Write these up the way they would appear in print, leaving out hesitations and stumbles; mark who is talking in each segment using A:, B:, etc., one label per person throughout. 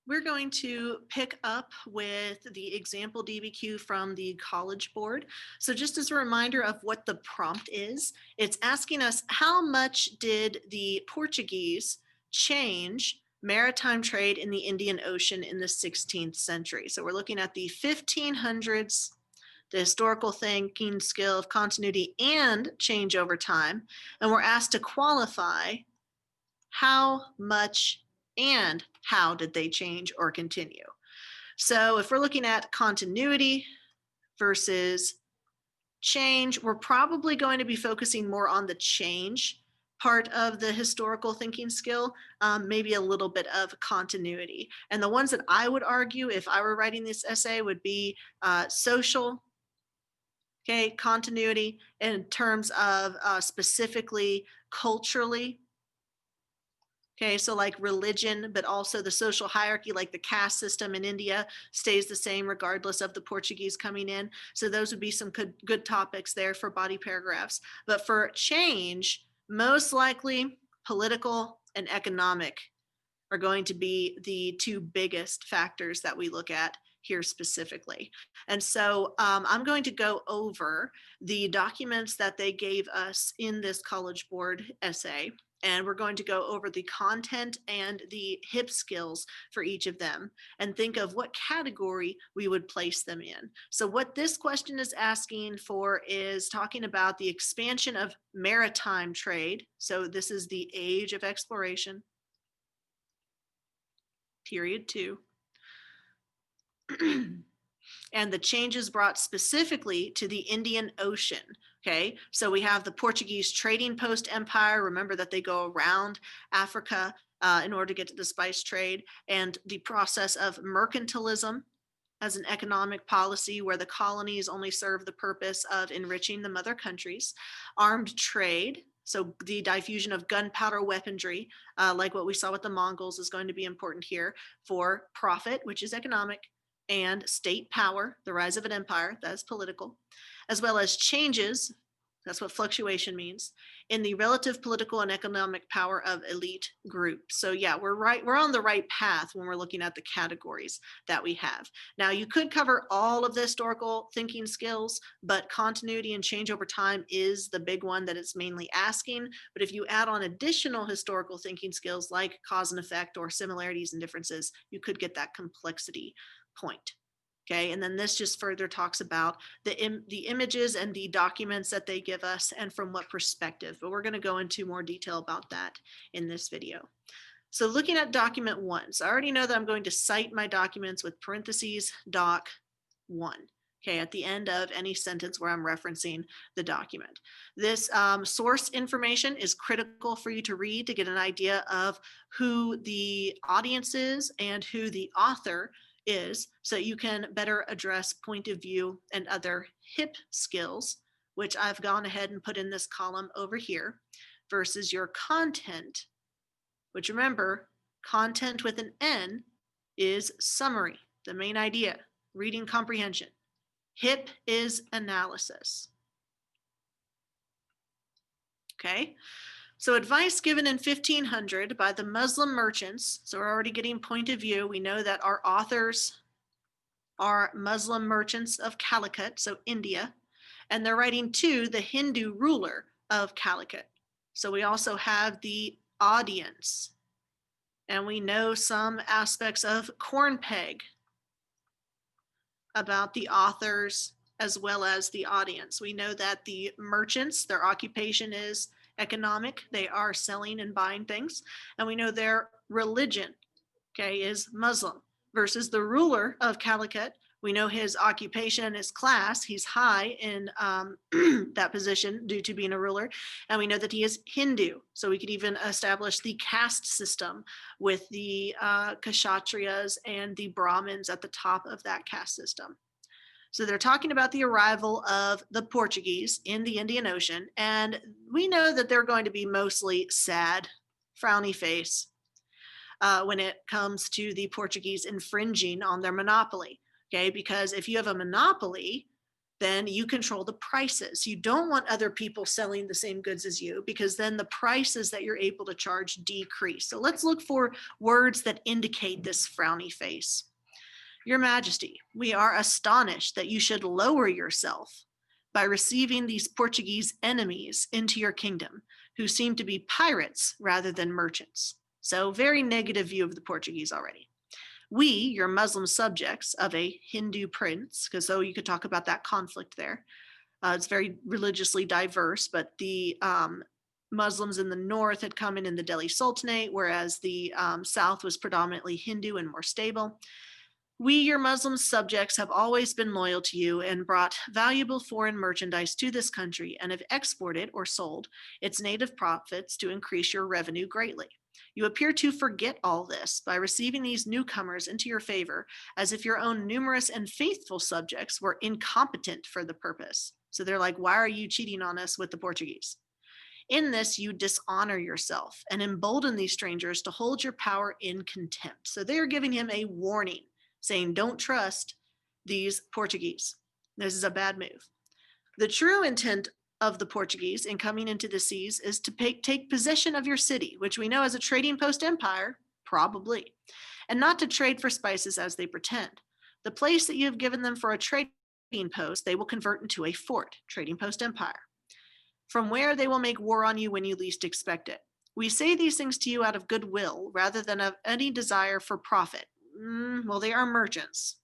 A: We're going to pick up with the example DBQ from the College Board. So just as a reminder of what the prompt is, it's asking us how much did the Portuguese change maritime trade in the Indian Ocean in the 16th century? So we're looking at the 1500s, the historical thinking skill of continuity and change over time. And we're asked to qualify how much and how did they change or continue. So if we're looking at continuity versus change, we're probably going to be focusing more on the change part of the historical thinking skill, maybe a little bit of continuity. And the ones that I would argue if I were writing this essay would be social, okay, continuity in terms of specifically culturally. Okay, so like religion, but also the social hierarchy, like the caste system in India stays the same regardless of the Portuguese coming in. So those would be some good topics there for body paragraphs. But for change, most likely political and economic are going to be the two biggest factors that we look at here specifically. And so I'm going to go over the documents that they gave us in this College Board essay. And we're going to go over the content and the HIP skills for each of them and think of what category we would place them in. So what this question is asking for is talking about the expansion of maritime trade. So this is the age of exploration, period 2. And the changes brought specifically to the Indian Ocean. Okay, so we have the Portuguese trading post empire. Remember that they go around Africa in order to get to the spice trade, and the process of mercantilism as an economic policy where the colonies only serve the purpose of enriching the mother countries, armed trade. So the diffusion of gunpowder weaponry, like what we saw with the Mongols, is going to be important here for profit, which is economic, and state power, the rise of an empire, that's political, as well as changes, that's what fluctuation means, in the relative political and economic power of elite groups. So yeah, we're on the right path when we're looking at the categories that we have. Now you could cover all of the historical thinking skills, but continuity and change over time is the big one that it's mainly asking. But if you add on additional historical thinking skills like cause and effect or similarities and differences, you could get that complexity point. Okay, and then this just further talks about the images and the documents that they give us and from what perspective, but we're going to go into more detail about that in this video. So looking at document 1, so I already know that I'm going to cite my documents with parentheses doc 1. Okay, at the end of any sentence where I'm referencing the document. This source information is critical for you to read to get an idea of who the audience is and who the author is, so you can better address point of view and other HIP skills, which I've gone ahead and put in this column over here, versus your content, which remember, content with an N is summary, the main idea, reading comprehension. HIP is analysis. Okay, so advice given in 1500 by the Muslim merchants. So we're already getting point of view. We know that our authors are Muslim merchants of Calicut, so India, and they're writing to the Hindu ruler of Calicut. So we also have the audience, and we know some aspects of Cornpeg about the authors as well as the audience. We know that the merchants, their occupation is economic. They are selling and buying things. And we know their religion, okay, is Muslim, versus the ruler of Calicut. We know his occupation and his class. He's high in that position due to being a ruler. And we know that he is Hindu. So we could even establish the caste system with the Kshatriyas and the Brahmins at the top of that caste system. So they're talking about the arrival of the Portuguese in the Indian Ocean. And we know that they're going to be mostly sad, frowny face when it comes to the Portuguese infringing on their monopoly. Okay, because if you have a monopoly, then you control the prices. You don't want other people selling the same goods as you, because then the prices that you're able to charge decrease. So let's look for words that indicate this frowny face. Your Majesty, we are astonished that you should lower yourself by receiving these Portuguese enemies into your kingdom, who seem to be pirates rather than merchants. So very negative view of the Portuguese already. We, your Muslim subjects of a Hindu prince, because so you could talk about that conflict there. It's very religiously diverse, but the Muslims in the north had come in the Delhi Sultanate, whereas the south was predominantly Hindu and more stable. We, your Muslim subjects, have always been loyal to you and brought valuable foreign merchandise to this country and have exported or sold its native profits to increase your revenue greatly. You appear to forget all this by receiving these newcomers into your favor, as if your own numerous and faithful subjects were incompetent for the purpose. So they're like, why are you cheating on us with the Portuguese? In this, you dishonor yourself and embolden these strangers to hold your power in contempt. So they are giving him a warning, saying, don't trust these Portuguese. This is a bad move. The true intent of the Portuguese in coming into the seas is to take possession of your city, which we know as a trading post empire, probably, and not to trade for spices as they pretend. The place that you have given them for a trading post, they will convert into a fort, trading post empire, from where they will make war on you when you least expect it. We say these things to you out of goodwill rather than of any desire for profit. Well, they are merchants,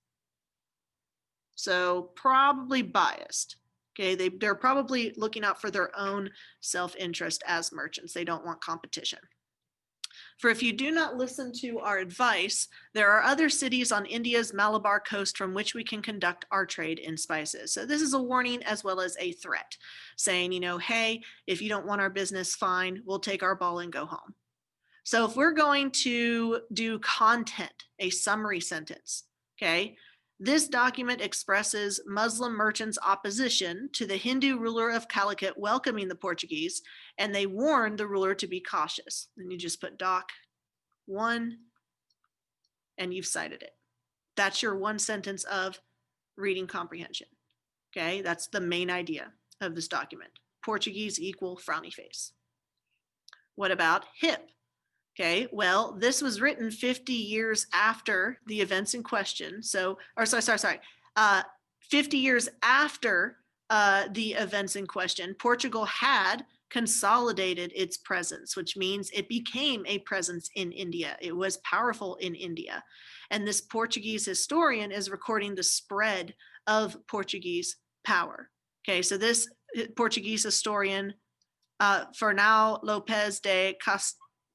A: so probably biased. Okay, they're probably looking out for their own self-interest as merchants. They don't want competition. For if you do not listen to our advice, there are other cities on India's Malabar coast from which we can conduct our trade in spices. So this is a warning as well as a threat, saying, hey, if you don't want our business, fine, we'll take our ball and go home. So if we're going to do content, a summary sentence, okay, this document expresses Muslim merchants' opposition to the Hindu ruler of Calicut welcoming the Portuguese, and they warn the ruler to be cautious. Then you just put doc 1, and you've cited it. That's your one sentence of reading comprehension. Okay, that's the main idea of this document. Portuguese equal frowny face. What about hip? Okay, well, this was written 50 years after the events in question. 50 years after the events in question, Portugal had consolidated its presence, which means it became a presence in India. It was powerful in India. And this Portuguese historian is recording the spread of Portuguese power. Okay, so this Portuguese historian, Fernão Lopes de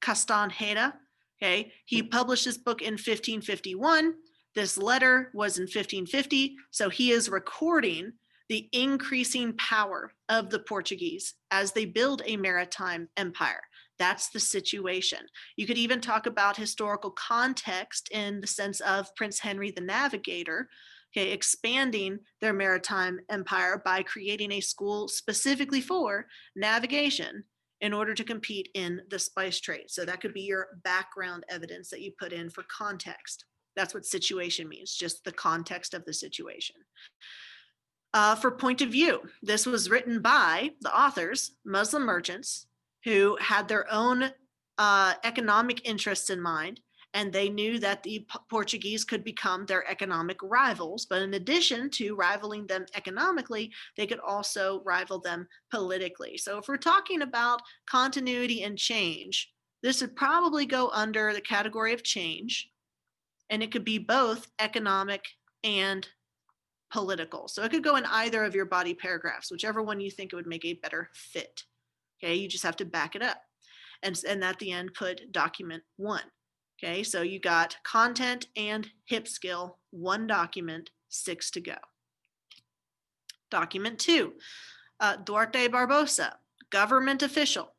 A: Castanheira, okay, he published this book in 1551. This letter was in 1550, so he is recording the increasing power of the Portuguese as they build a maritime empire. That's the situation. You could even talk about historical context in the sense of Prince Henry the Navigator, okay, expanding their maritime empire by creating a school specifically for navigation in order to compete in the spice trade. So that could be your background evidence that you put in for context. That's what situation means, just the context of the situation. For point of view, this was written by the authors, Muslim merchants, who had their own economic interests in mind, and they knew that the Portuguese could become their economic rivals. But in addition to rivaling them economically, they could also rival them politically. So if we're talking about continuity and change, this would probably go under the category of change, and it could be both economic and political. So it could go in either of your body paragraphs, whichever one you think it would make a better fit. Okay, you just have to back it up. And at the end, put document 1. Okay, so you got content and hip skill, 1 document, 6 to go. Document 2, Duarte Barbosa, government official.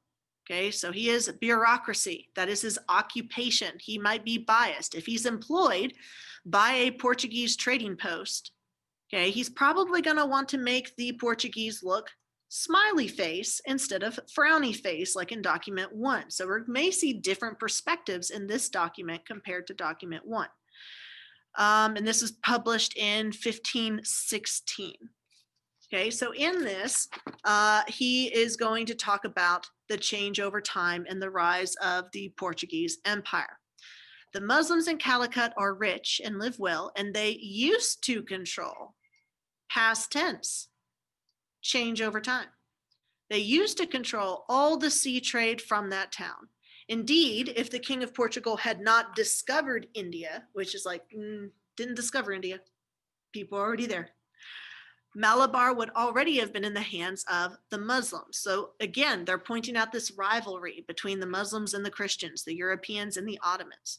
A: Okay, so he is bureaucracy. That is his occupation. He might be biased. If he's employed by a Portuguese trading post, okay, he's probably going to want to make the Portuguese look smiley face instead of frowny face like in document 1. So we may see different perspectives in this document compared to document 1. And this was published in 1516. Okay, so in this, he is going to talk about the change over time and the rise of the Portuguese Empire. The Muslims in Calicut are rich and live well, and they used to control, past tense, change over time. They used to control all the sea trade from that town. Indeed, if the King of Portugal had not discovered India, which is like, didn't discover India, people are already there, Malabar would already have been in the hands of the Muslims. So again, they're pointing out this rivalry between the Muslims and the Christians, the Europeans and the Ottomans.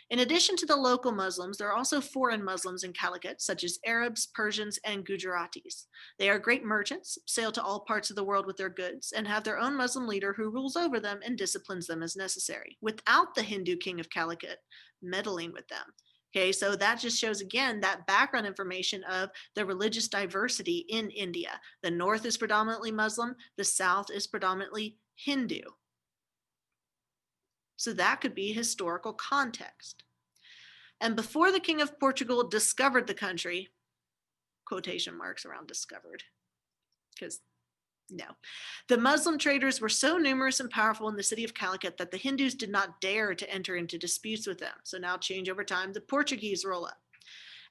A: In addition to the local Muslims, there are also foreign Muslims in Calicut, such as Arabs, Persians, and Gujaratis. They are great merchants, sail to all parts of the world with their goods, and have their own Muslim leader who rules over them and disciplines them as necessary, without the Hindu king of Calicut meddling with them. Okay, so that just shows again that background information of the religious diversity in India. The north is predominantly Muslim, the south is predominantly Hindu. So that could be historical context. And before the King of Portugal discovered the country, quotation marks around discovered, because no, the Muslim traders were so numerous and powerful in the city of Calicut that the Hindus did not dare to enter into disputes with them. So now change over time, the Portuguese roll up.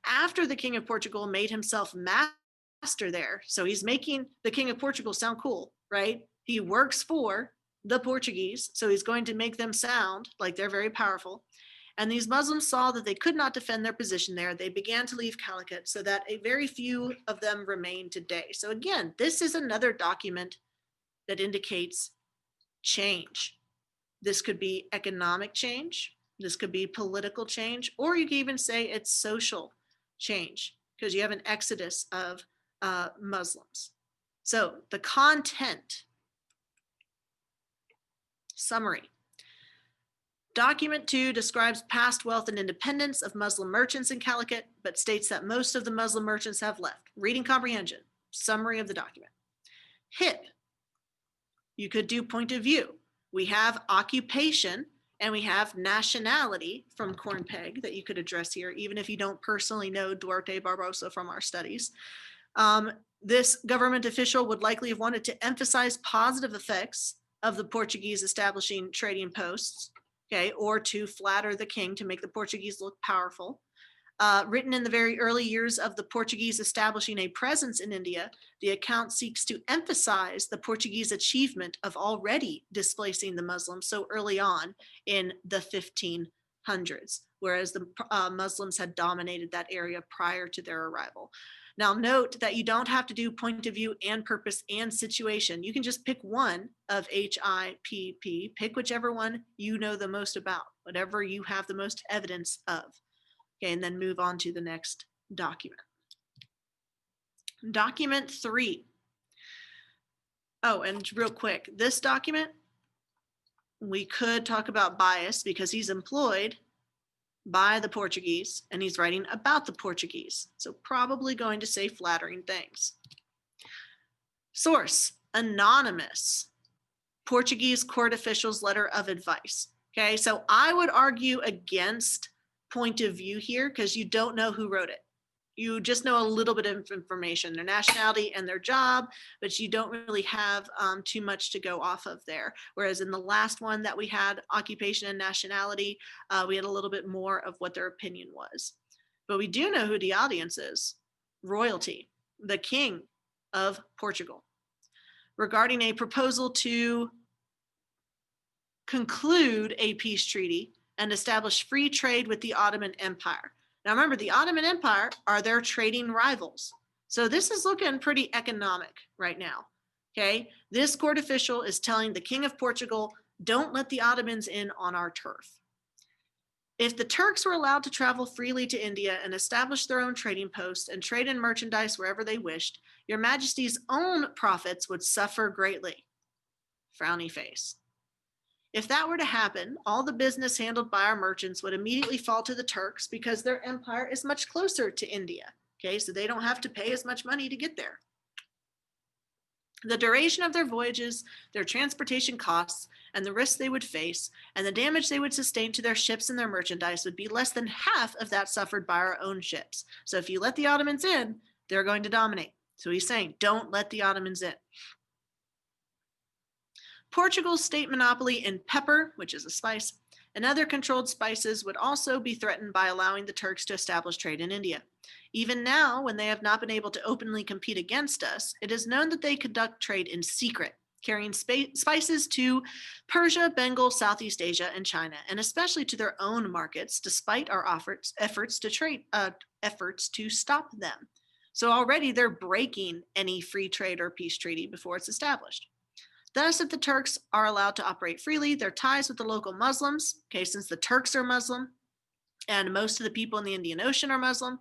A: After the King of Portugal made himself master there, so he's making the King of Portugal sound cool, right? He works for the Portuguese, so he's going to make them sound like they're very powerful. And these Muslims saw that they could not defend their position there. They began to leave Calicut so that a very few of them remain today. So again, this is another document that indicates change. This could be economic change. This could be political change, or you could even say it's social change because you have an exodus of Muslims. So the content, summary. Document 2 describes past wealth and independence of Muslim merchants in Calicut, but states that most of the Muslim merchants have left. Reading comprehension, summary of the document. HIP, you could do point of view. We have occupation and we have nationality from Cornpeg that you could address here, even if you don't personally know Duarte Barbosa from our studies. This government official would likely have wanted to emphasize positive effects of the Portuguese establishing trading posts, okay, or to flatter the king to make the Portuguese look powerful. Written in the very early years of the Portuguese establishing a presence in India, the account seeks to emphasize the Portuguese achievement of already displacing the Muslims so early on in the 1500s, whereas the Muslims had dominated that area prior to their arrival. Now note that you don't have to do point of view and purpose and situation. You can just pick one of HIPP, pick whichever one you know the most about, whatever you have the most evidence of. Okay, and then move on to the next document. Document 3. Oh, and real quick, this document, we could talk about bias because he's employed by the Portuguese and he's writing about the Portuguese. So probably going to say flattering things. Source, anonymous, Portuguese court official's letter of advice. Okay, so I would argue against point of view here because you don't know who wrote it. You just know a little bit of information, their nationality and their job, but you don't really have too much to go off of there. Whereas in the last one that we had, occupation and nationality, we had a little bit more of what their opinion was. But we do know who the audience is, royalty, the King of Portugal, regarding a proposal to conclude a peace treaty and establish free trade with the Ottoman Empire. Now remember, the Ottoman Empire are their trading rivals. So this is looking pretty economic right now, okay? This court official is telling the King of Portugal, don't let the Ottomans in on our turf. If the Turks were allowed to travel freely to India and establish their own trading posts and trade in merchandise wherever they wished, your Majesty's own profits would suffer greatly. Frowny face. If that were to happen, all the business handled by our merchants would immediately fall to the Turks because their empire is much closer to India. Okay, so they don't have to pay as much money to get there. The duration of their voyages, their transportation costs, and the risks they would face, and the damage they would sustain to their ships and their merchandise would be less than half of that suffered by our own ships. So if you let the Ottomans in, they're going to dominate. So he's saying, don't let the Ottomans in. Portugal's state monopoly in pepper, which is a spice, and other controlled spices would also be threatened by allowing the Turks to establish trade in India. Even now, when they have not been able to openly compete against us, it is known that they conduct trade in secret, carrying spices to Persia, Bengal, Southeast Asia, and China, and especially to their own markets, despite our efforts to stop them. So already they're breaking any free trade or peace treaty before it's established. Thus, if the Turks are allowed to operate freely, their ties with the local Muslims, okay, since the Turks are Muslim and most of the people in the Indian Ocean are Muslim,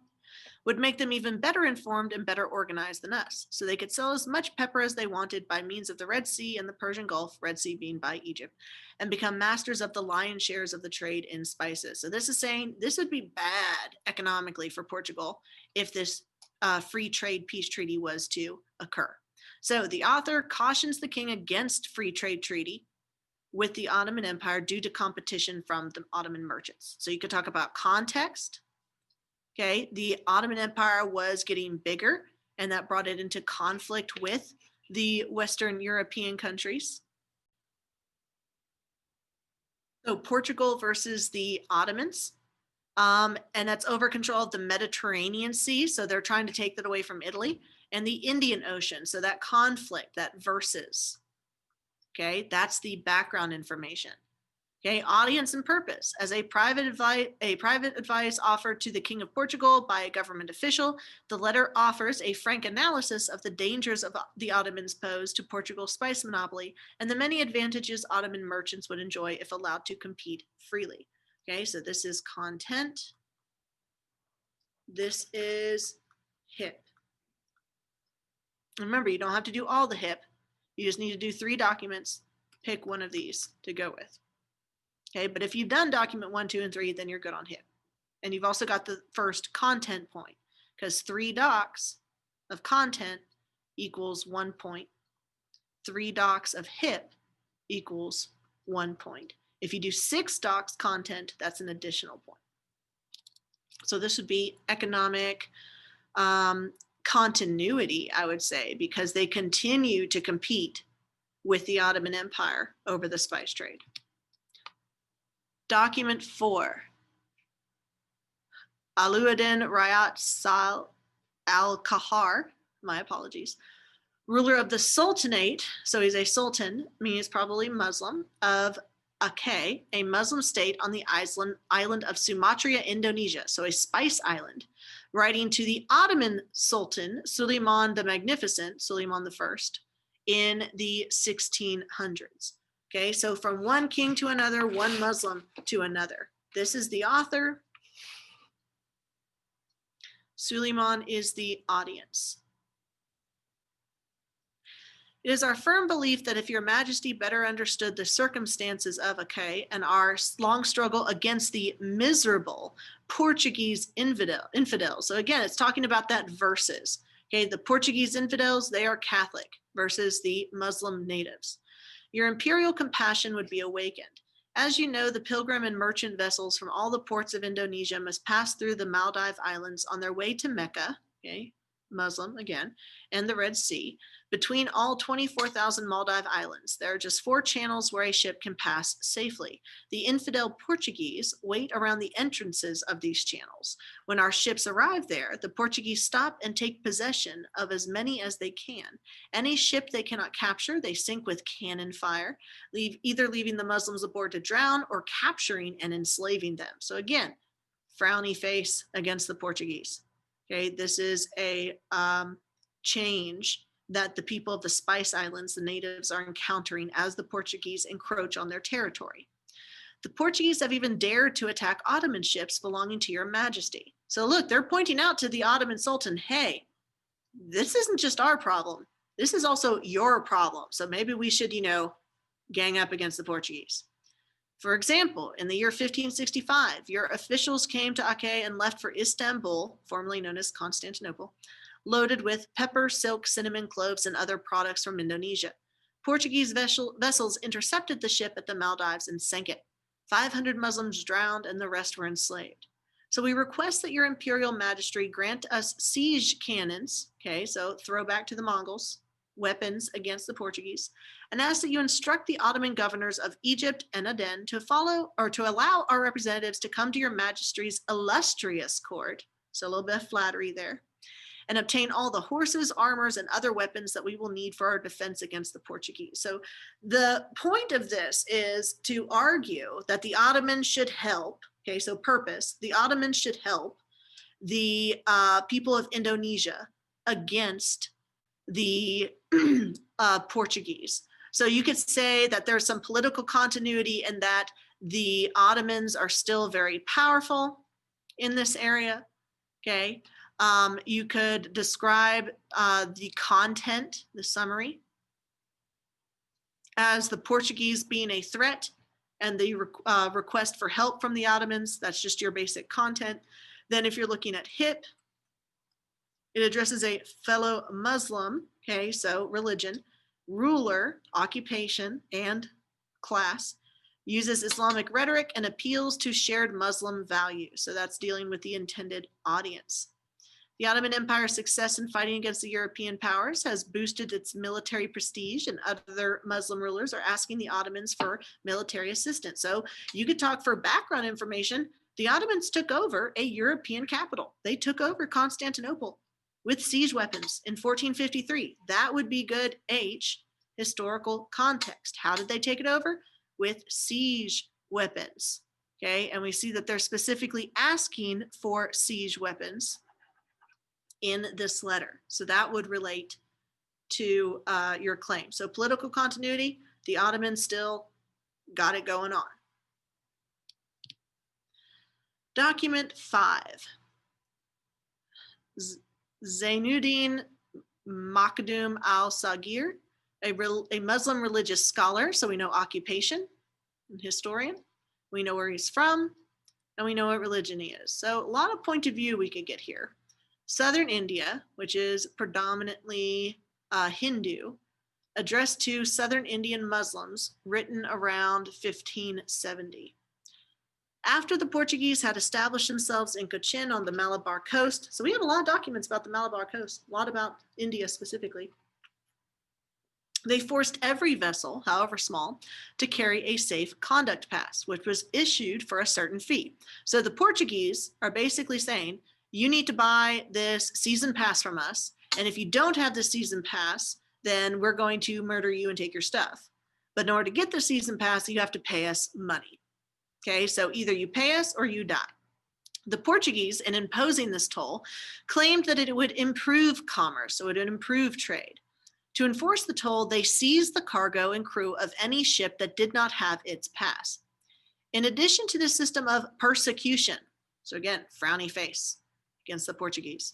A: would make them even better informed and better organized than us. So they could sell as much pepper as they wanted by means of the Red Sea and the Persian Gulf, Red Sea being by Egypt, and become masters of the lion's shares of the trade in spices. So this is saying this would be bad economically for Portugal if this free trade peace treaty was to occur. So the author cautions the king against free trade treaty with the Ottoman Empire due to competition from the Ottoman merchants. So you could talk about context. Okay, the Ottoman Empire was getting bigger, and that brought it into conflict with the Western European countries. So Portugal versus the Ottomans. And that's over control of the Mediterranean Sea. So they're trying to take that away from Italy, and the Indian Ocean. So that conflict, that versus. Okay, that's the background information. Okay, audience and purpose. As a private advice offered to the King of Portugal by a government official, the letter offers a frank analysis of the dangers of the Ottomans pose to Portugal's spice monopoly and the many advantages Ottoman merchants would enjoy if allowed to compete freely. Okay, so this is content. This is HIP. Remember, you don't have to do all the HIP. You just need to do 3 documents. Pick one of these to go with. Okay, but if you've done document 1, 2, and 3, then you're good on HIP. And you've also got the first content point, because 3 docs of content equals 1 point. 3 docs of HIP equals 1 point. If you do 6 docs content, that's an additional point. So this would be economic continuity, I would say, because they continue to compete with the Ottoman Empire over the spice trade. Document 4. Alauddin Rayat al-Kahar, my apologies, ruler of the Sultanate, so he's a sultan, means probably Muslim, of Aceh, a Muslim state on the island of Sumatra, Indonesia, so a spice island, writing to the Ottoman Sultan, Suleiman the Magnificent, Suleiman I, in the 1600s. Okay, so from one king to another, one Muslim to another. This is the author. Suleiman is the audience. It is our firm belief that if your majesty better understood the circumstances of Aceh and our long struggle against the miserable Portuguese infidels. So again, it's talking about that versus. Okay, the Portuguese infidels, they are Catholic versus the Muslim natives. Your imperial compassion would be awakened. As you know, the pilgrim and merchant vessels from all the ports of Indonesia must pass through the Maldive Islands on their way to Mecca, okay, Muslim again, and the Red Sea. Between all 24,000 Maldive Islands, there are just 4 channels where a ship can pass safely. The infidel Portuguese wait around the entrances of these channels. When our ships arrive there, the Portuguese stop and take possession of as many as they can. Any ship they cannot capture, they sink with cannon fire, either leaving the Muslims aboard to drown or capturing and enslaving them. So again, frowny face against the Portuguese. Okay, this is a change that the people of the Spice Islands, the natives, are encountering as the Portuguese encroach on their territory. The Portuguese have even dared to attack Ottoman ships belonging to your majesty. So look, they're pointing out to the Ottoman Sultan, hey, this isn't just our problem. This is also your problem. So maybe we should, gang up against the Portuguese. For example, in the year 1565, your officials came to Aceh and left for Istanbul, formerly known as Constantinople, loaded with pepper, silk, cinnamon, cloves, and other products from Indonesia. Portuguese vessels intercepted the ship at the Maldives and sank it. 500 Muslims drowned and the rest were enslaved. So we request that your imperial majesty grant us siege cannons, okay, so throwback to the Mongols, weapons against the Portuguese, and ask that you instruct the Ottoman governors of Egypt and Aden to follow or to allow our representatives to come to your majesty's illustrious court, so a little bit of flattery there, and obtain all the horses, armors, and other weapons that we will need for our defense against the Portuguese. So the point of this is to argue that the Ottomans should help, okay, so purpose, the Ottomans should help the people of Indonesia against the Portuguese. So you could say that there's some political continuity and that the Ottomans are still very powerful in this area, okay? You could describe the content, the summary, as the Portuguese being a threat and the request for help from the Ottomans. That's just your basic content. Then if you're looking at HIP, it addresses a fellow Muslim, okay, so religion, ruler, occupation, and class, uses Islamic rhetoric and appeals to shared Muslim values. So that's dealing with the intended audience. The Ottoman Empire's success in fighting against the European powers has boosted its military prestige, and other Muslim rulers are asking the Ottomans for military assistance. So you could talk for background information. The Ottomans took over a European capital. They took over Constantinople with siege weapons in 1453. That would be good H, historical context. How did they take it over? With siege weapons. Okay, and we see that they're specifically asking for siege weapons in this letter. So that would relate to your claim. So political continuity, the Ottomans still got it going on. Document 5. Zainuddin Makhdum al-Sagir, a Muslim religious scholar, so we know occupation and historian, we know where he's from, and we know what religion he is. So a lot of point of view we could get here. Southern India, which is predominantly Hindu, addressed to Southern Indian Muslims, written around 1570. After the Portuguese had established themselves in Cochin on the Malabar coast, so we have a lot of documents about the Malabar coast, a lot about India specifically, they forced every vessel, however small, to carry a safe conduct pass, which was issued for a certain fee. So the Portuguese are basically saying, you need to buy this season pass from us, and if you don't have this season pass, then we're going to murder you and take your stuff. But in order to get the season pass, you have to pay us money. Okay, so either you pay us or you die. The Portuguese, in imposing this toll, claimed that it would improve commerce, so it would improve trade. To enforce the toll, they seized the cargo and crew of any ship that did not have its pass. In addition to the system of persecution, so again, frowny face against the Portuguese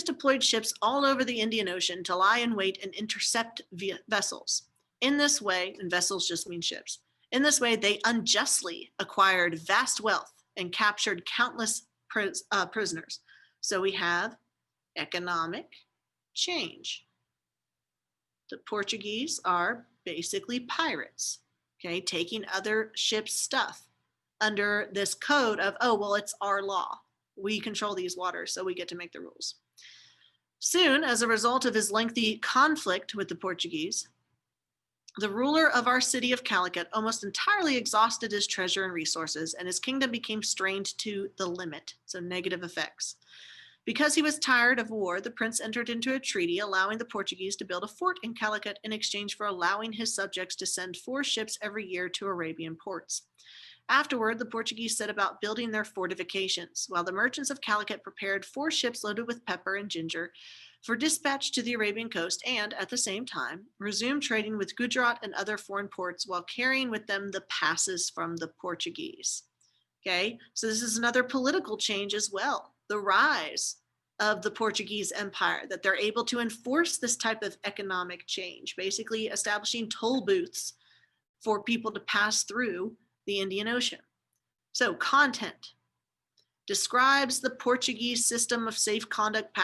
A: deployed ships all over the Indian Ocean to lie in wait and intercept vessels. In this way, and vessels just mean ships, in this way, they unjustly acquired vast wealth and captured countless prisoners. So we have economic change. The Portuguese are basically pirates, okay, taking other ships' stuff under this code of, oh, well, it's our law. We control these waters, so we get to make the rules. Soon, as a result of his lengthy conflict with the Portuguese, the ruler of our city of Calicut almost entirely exhausted his treasure and resources, and his kingdom became strained to the limit, so negative effects. Because he was tired of war, the prince entered into a treaty allowing the Portuguese to build a fort in Calicut in exchange for allowing his subjects to send 4 ships every year to Arabian ports. Afterward, the Portuguese set about building their fortifications, while the merchants of Calicut prepared 4 ships loaded with pepper and ginger for dispatch to the Arabian coast, and at the same time resumed trading with Gujarat and other foreign ports while carrying with them the passes from the Portuguese. Okay, so this is another political change as well, the rise of the Portuguese Empire, that they're able to enforce this type of economic change, basically establishing toll booths for people to pass through the Indian Ocean. So content describes the Portuguese system of safe conduct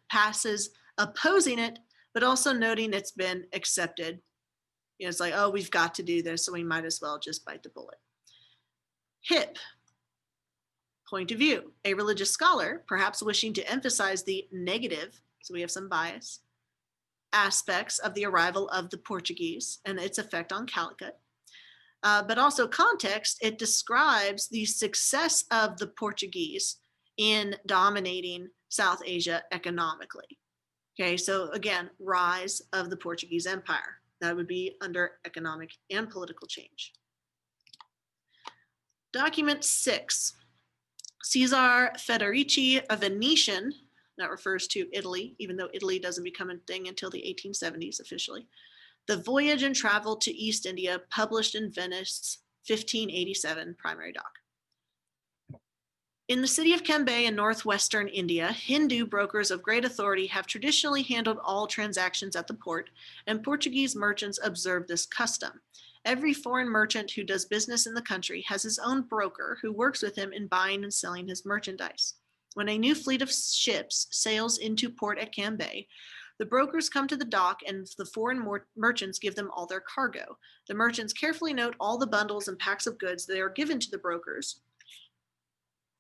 A: passes, opposing it, but also noting it's been accepted. You know, it's like, oh, we've got to do this, so we might as well just bite the bullet. HIP, Point of view. A religious scholar, perhaps wishing to emphasize the negative, so we have some bias, aspects of the arrival of the Portuguese and its effect on Calicut. But also context, it describes the success of the Portuguese in dominating South Asia economically. Okay, so again, rise of the Portuguese Empire. That would be under economic and political change. Document 6. Caesar Federici, a Venetian, that refers to Italy, even though Italy doesn't become a thing until the 1870s officially. The Voyage and Travel to East India, published in Venice, 1587, primary doc. In the city of Cambay in northwestern India, Hindu brokers of great authority have traditionally handled all transactions at the port, and Portuguese merchants observe this custom. Every foreign merchant who does business in the country has his own broker who works with him in buying and selling his merchandise. When a new fleet of ships sails into port at Cambay, the brokers come to the dock and the foreign merchants give them all their cargo. The merchants carefully note all the bundles and packs of goods that are given to the brokers,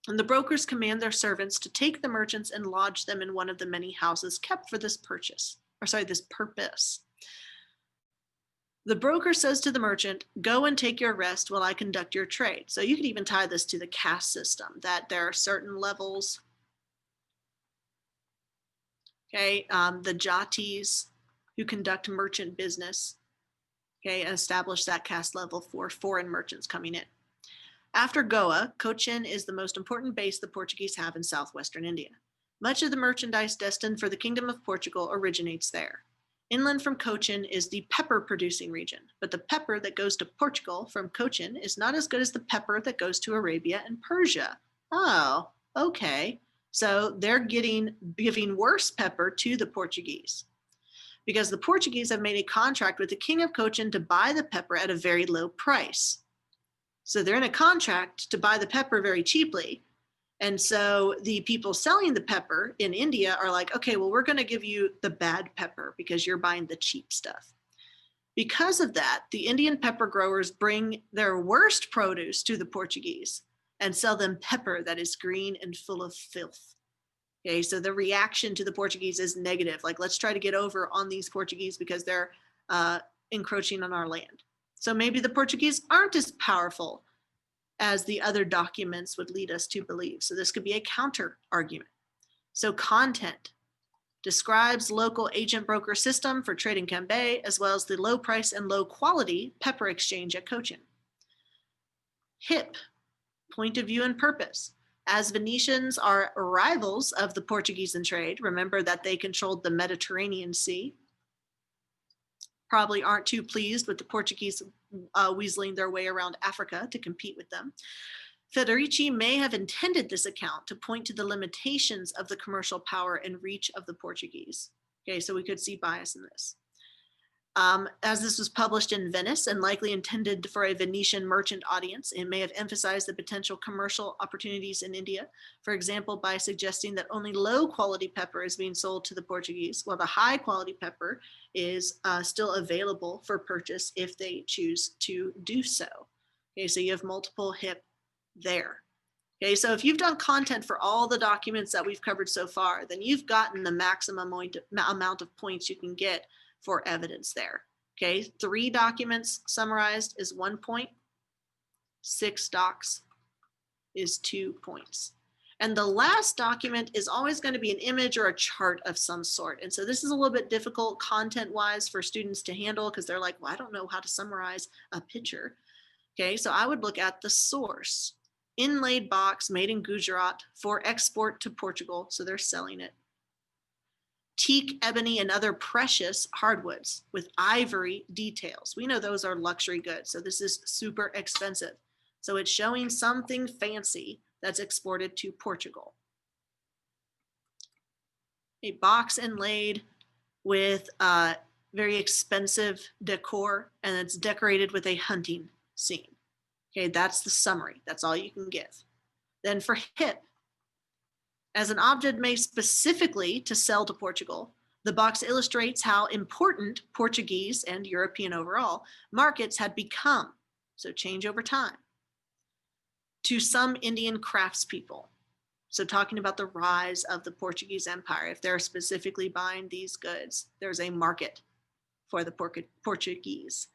A: and the brokers command their servants to take the merchants and lodge them in one of the many houses kept for this purpose. The broker says to the merchant, "Go and take your rest while I conduct your trade." So you could even tie this to the caste system, that there are certain levels. Okay, the jatis who conduct merchant business, okay, and establish that caste level for foreign merchants coming in. After Goa, Cochin is the most important base the Portuguese have in southwestern India. Much of the merchandise destined for the Kingdom of Portugal originates there. Inland from Cochin is the pepper producing region, but the pepper that goes to Portugal from Cochin is not as good as the pepper that goes to Arabia and Persia. Oh, okay. So they're giving worse pepper to the Portuguese because the Portuguese have made a contract with the King of Cochin to buy the pepper at a very low price. So they're in a contract to buy the pepper very cheaply. And so the people selling the pepper in India are like, okay, well, we're going to give you the bad pepper because you're buying the cheap stuff. Because of that, the Indian pepper growers bring their worst produce to the Portuguese and sell them pepper that is green and full of filth. Okay, so the reaction to the Portuguese is negative. Like, let's try to get over on these Portuguese because they're encroaching on our land. So maybe the Portuguese aren't as powerful as the other documents would lead us to believe. So this could be a counter argument. So content describes local agent broker system for trading Cambay, as well as the low price and low quality pepper exchange at Cochin. Hip, point of view and purpose. As Venetians are rivals of the Portuguese in trade, remember that they controlled the Mediterranean Sea, probably aren't too pleased with the Portuguese weaseling their way around Africa to compete with them. Federici may have intended this account to point to the limitations of the commercial power and reach of the Portuguese. Okay, so we could see bias in this. As this was published in Venice and likely intended for a Venetian merchant audience, it may have emphasized the potential commercial opportunities in India, for example, by suggesting that only low quality pepper is being sold to the Portuguese, while the high quality pepper is still available for purchase if they choose to do so. Okay, so you have multiple hip there. Okay, so if you've done content for all the documents that we've covered so far, then you've gotten the maximum amount of points you can get for evidence there. Okay, 3 documents summarized is 1 point, 6 docs is 2 points. And the last document is always going to be an image or a chart of some sort. And so this is a little bit difficult content-wise for students to handle because they're like, well, I don't know how to summarize a picture. Okay, so I would look at the source. Inlaid box made in Gujarat for export to Portugal, so they're selling it. Teak, ebony, and other precious hardwoods with ivory details. We know those are luxury goods, so this is super expensive. So it's showing something fancy that's exported to Portugal. A box inlaid with very expensive decor, and it's decorated with a hunting scene. Okay, that's the summary. That's all you can give. Then for hip, as an object made specifically to sell to Portugal, the box illustrates how important Portuguese and European overall markets had become. So change over time. to some Indian craftspeople. So talking about the rise of the Portuguese Empire, if they're specifically buying these goods, there's a market for the Portuguese.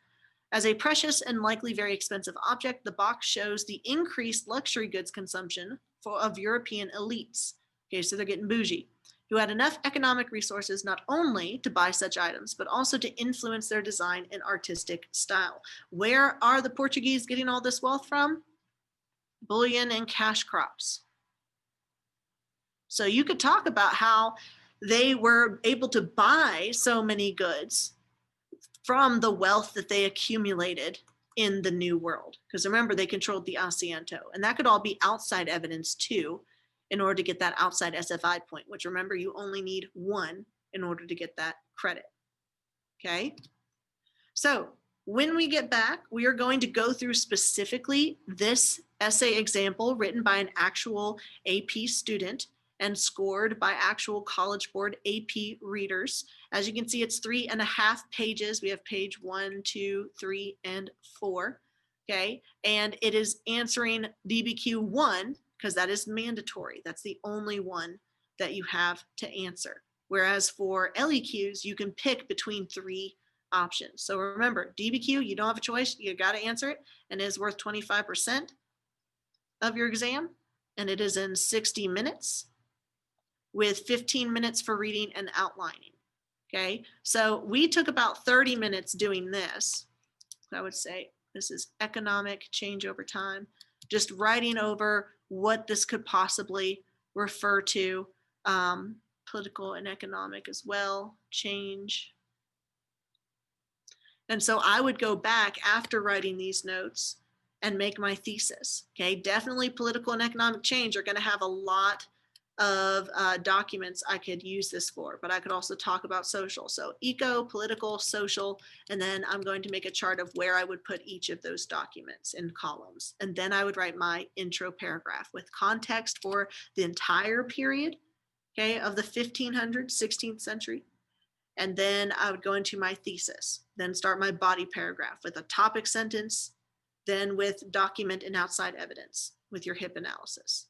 A: As a precious and likely very expensive object, the box shows the increased luxury goods consumption of European elites. Okay, so they're getting bougie, who had enough economic resources not only to buy such items, but also to influence their design and artistic style. Where are the Portuguese getting all this wealth from? Bullion and cash crops. So you could talk about how they were able to buy so many goods from the wealth that they accumulated in the New World. Because remember, they controlled the asiento, and that could all be outside evidence too, in order to get that outside SFI point, which remember, you only need one in order to get that credit. Okay. So when we get back, we are going to go through specifically this essay example written by an actual AP student and scored by actual College Board AP readers. As you can see, it's 3.5 pages. We have page 1, 2, 3, and 4. Okay, and it is answering DBQ 1 because that is mandatory. That's the only one that you have to answer. Whereas for LEQs, you can pick between 3 options. So remember, DBQ, you don't have a choice. You got to answer it, and it is worth 25% of your exam, and it is in 60 minutes with 15 minutes for reading and outlining. Okay, so we took about 30 minutes doing this. I would say this is economic change over time, just writing over what this could possibly refer to, political and economic as well, change. And so I would go back after writing these notes and make my thesis. Okay, definitely political and economic change are going to have a lot of documents I could use this for, but I could also talk about social. So eco, political, social, and then I'm going to make a chart of where I would put each of those documents in columns. And then I would write my intro paragraph with context for the entire period, okay, of the 1500s, 16th century. And then I would go into my thesis, then start my body paragraph with a topic sentence, then with document and outside evidence with your HIP analysis.